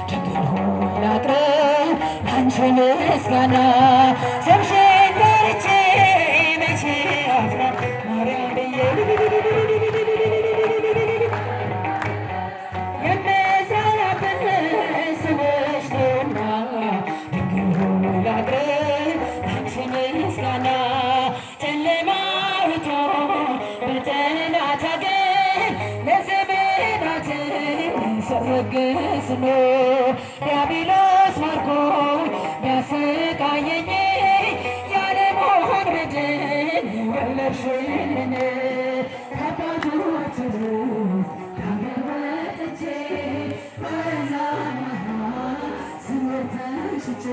ድንግል ሆይ ላቅርብ ላንቺ ምስጋና ስምሽን ጠርቼ መቼ አፍራለሁ ማርያም ብዬ የምሰራበት ስምሽ ነውና ድንግል ሆይ ላቅርብ ላንቺ ምስጋና ጨለማዊቱ በጠላት አገር ለዘመናት ስረግስ ኖር ዲያብሎስ ማርኮ ቢያሰቃየኝ ያለመሆን በድል ወለድሽልኝ ከአባቶች ርስት ከአገር ወጥቼ በአሕዛብ መሃል ስኖር ተሽጬ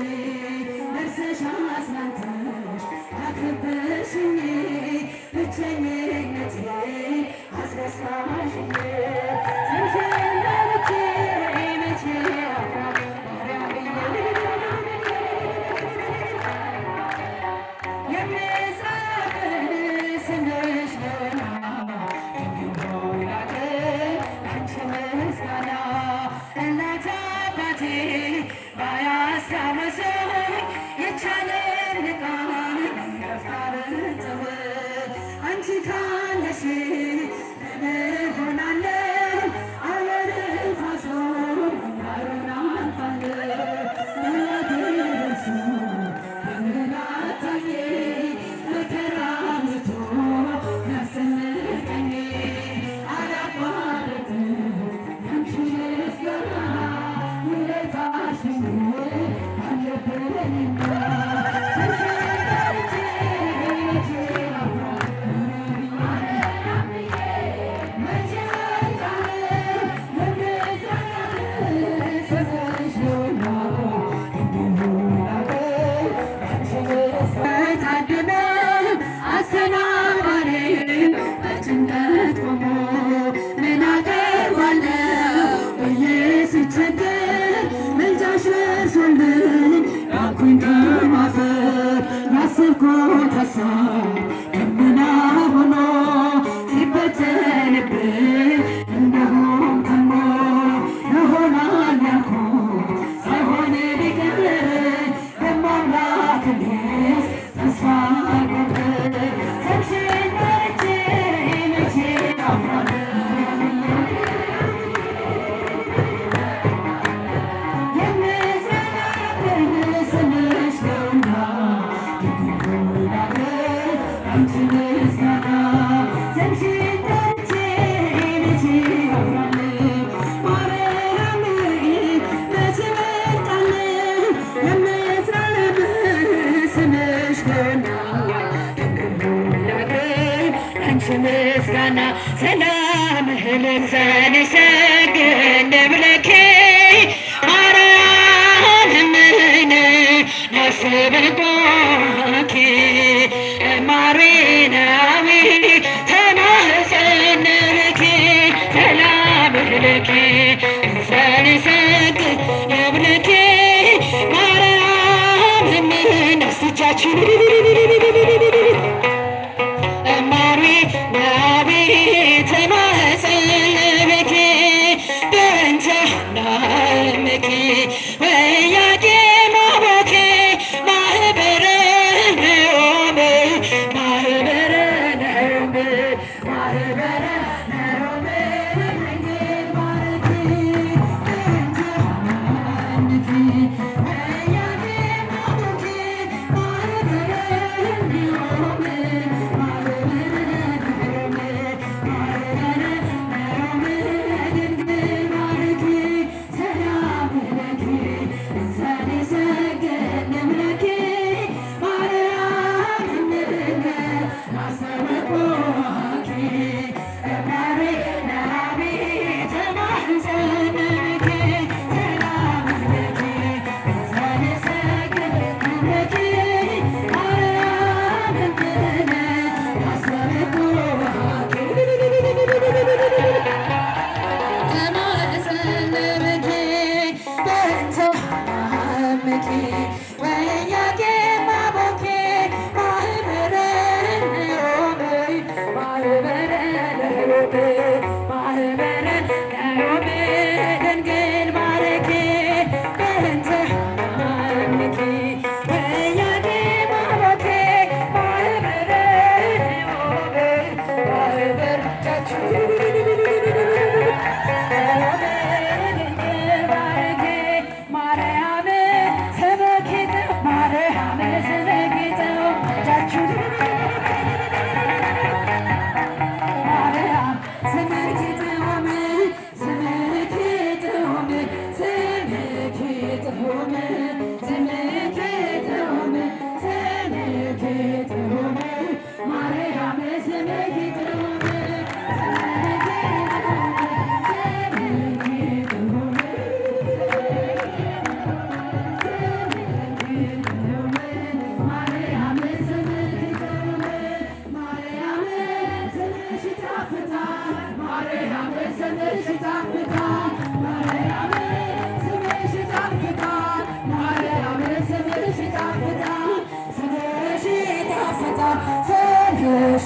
ነግሰሽ አጽናንተሽ አከበርሽኝ ብቸኝነቴን አስረሳሽኝ ስምሽን ጠርቼ መቼ አፍራለሁ ማርያም ብዬ የምጽናናበት ስምሽ ነውና ድንግል ሆይ ላቅርብ ላንቺ ምስጋና እናት አባቴ ባያስታውሱኝ ይቻለኛል ይጠፋል ጥበብ አንቺ ካለሽ ለምን እሆናለሁ አውሎ ነፋሱን ባህሩን አልፋለሁ ጠላቴ ደርሶ ያንገላታኝ መከራ አብዝቶ ያስጨነቀኝ አላቋርጥም ያንቺ ምስጋና ውለታሽን አለብኝና በጭንቀት ቆሞ ምን አቀርባለሁ ብዬ ስቸገር ምልጃሽ ደርሶልኝ ዳንኩኝ ከማፈር ያሰብኩት ሀሳብ ደመና ሆኖ ሲበተንብኝ እንደሆን ከሞ ይሆናል ያልኩት ሳይሆን ቢቀር ደግሞ አምላክንስ ተስፋ አልቆርጥም ስምሽን ጠርቼ መቼ አፍራለሁ የምጽናናበት ስምሽ ነውና ድንግል ሆይ ላቅርብ ላንቺ ምስጋና ስምሽን ጠርቼ መቼ አፍራለሁ ማርያም መቼ እመርጣለሁ የምጽናናበት ስምሽ ነውና ድንግል ሆይ ላቅርብ ላንቺ ምስጋና ሰላምህን ዘንሰግድ ብለኪ ማርያም እምነ ነፍስብቆኪ ማርያም ተማህፀንኪ ሰላምህልኪ ዘንሰግድ ብለኪ ማርያም እምነ ስቻችሁ ተማህፀንኪ በእንተ ናምኪ ወያቄ ማቦኬ ማህበረ ነዮም ማህበረ ነዮም ማህበረ ነዮም ድንግል ማረኪ በእንተ ናምኪ ወያቄ ማቦኬ ማህበረ ነዮም ማህበረ ነዮም ድንግል ማረኪ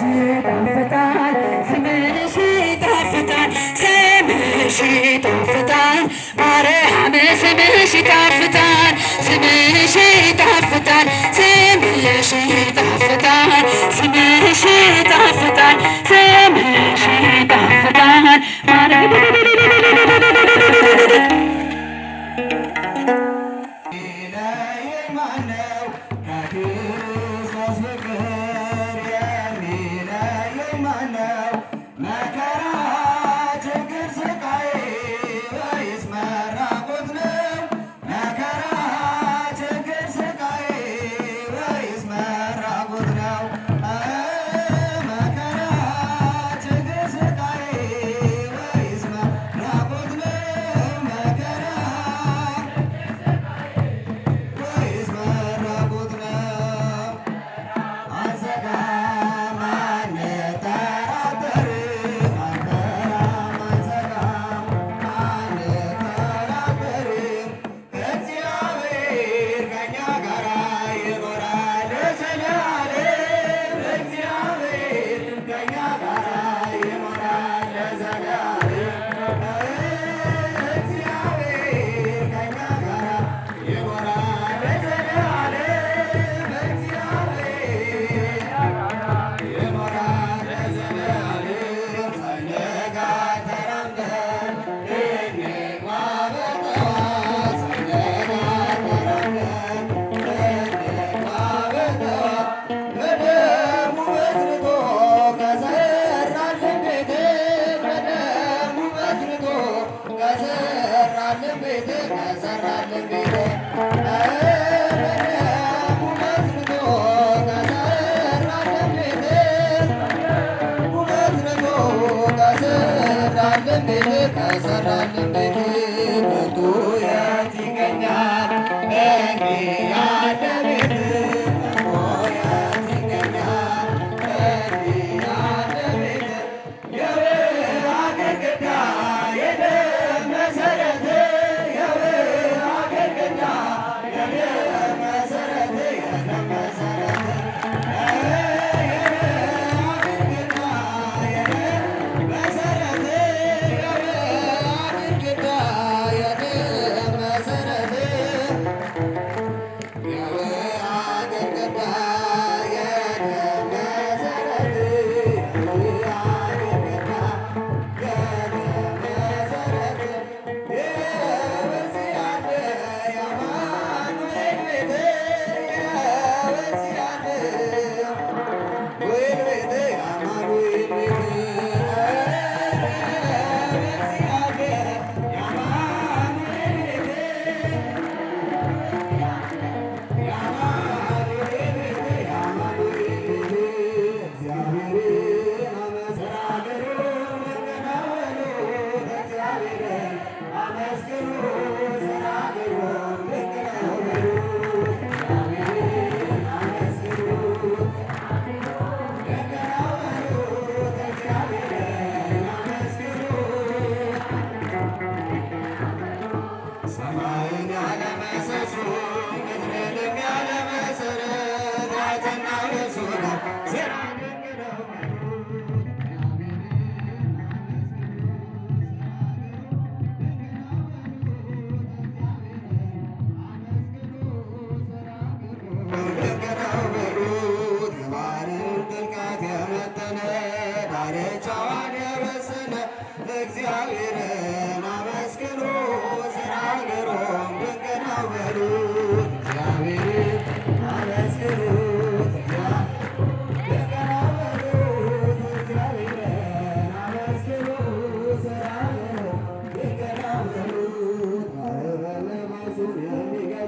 ይጣፍጣል ስምሽ ይጣፍጣል ስምሽ ይጣፍጣል ማርያም ስምሽ ይጣፍጣል ስምሽ ይጣፍጣል ስምሽ ይጣፍጣል ስምሽ ይጣፍጣል ስምሽ ይጣፍጣል ማርያም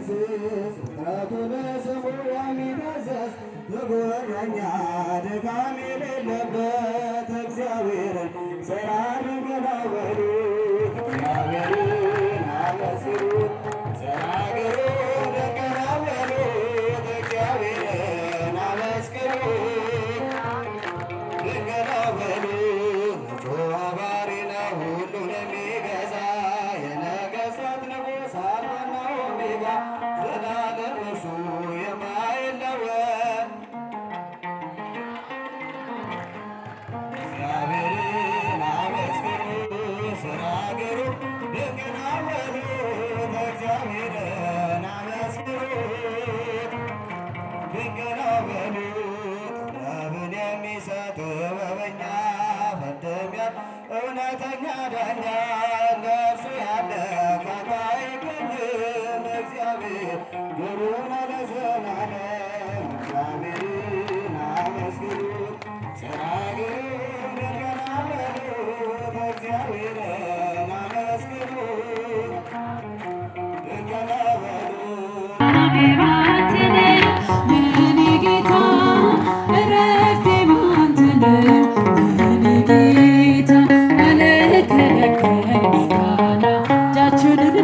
ፍጥረቱ ለስሙ የሚገስጽ ትጉረኛ ድካም የሌለበት እግዚአብሔርን ሥራ ድንግል በሉት እግዚአብሔርን አመስግኑት ተናገሩ ድንግል በሉት እግዚአብሔርን አመስግኑት ድንግል በሉት ንጹሕ ባሕሪ ነው ሁሉን የሚገዛ የነገሥታት ንጉሥ አልፋና ኦሜጋ ዘላለም እርሱ የማይለወጥ እግዚአብሔርን አመስግኑ ተናገሩ ድንግል በሉት እግዚአብሔርን አመስግኑት ድንግል በሉት ጥበብን የሚሰጥ ጥበበኛ ፈተሚያ እውነተኛ ዳኛ እንደርሱ ያለ ካንተ አይገኝም እግዚአብሔር ግሩም ነው ለዘላለም እግዚአብሔርን አመስግኑት ተናገሩ ድንግል በሉት እግዚአብሔርን አመስግኑት ድንግል በሉት የኔ ጌታ እረፍቴ ባንተ ነው የኔ ጌታ አልከለከል ምስጋና እጃችሁን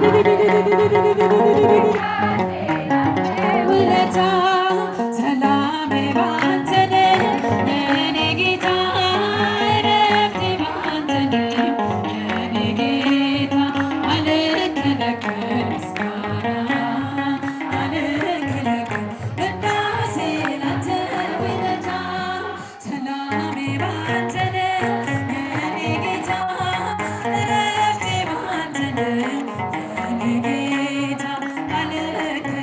ውለታ ሰላሜ ባንተ ነው የኔ ጌታ እረፍቴ ባንተ ነው የኔ ጌታ አልከለከል ምስጋና አልከለከል ቅዳሴ ላንተ ውለታ ሰላሜ ባንተ ነው የኔ ጌታ እረፍቴ ባንተ ነው የኔ ጌታ አልከለከል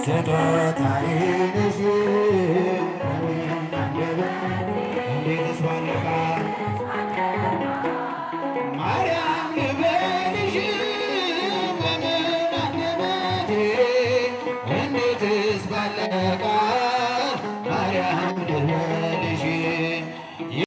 ስጦታዬ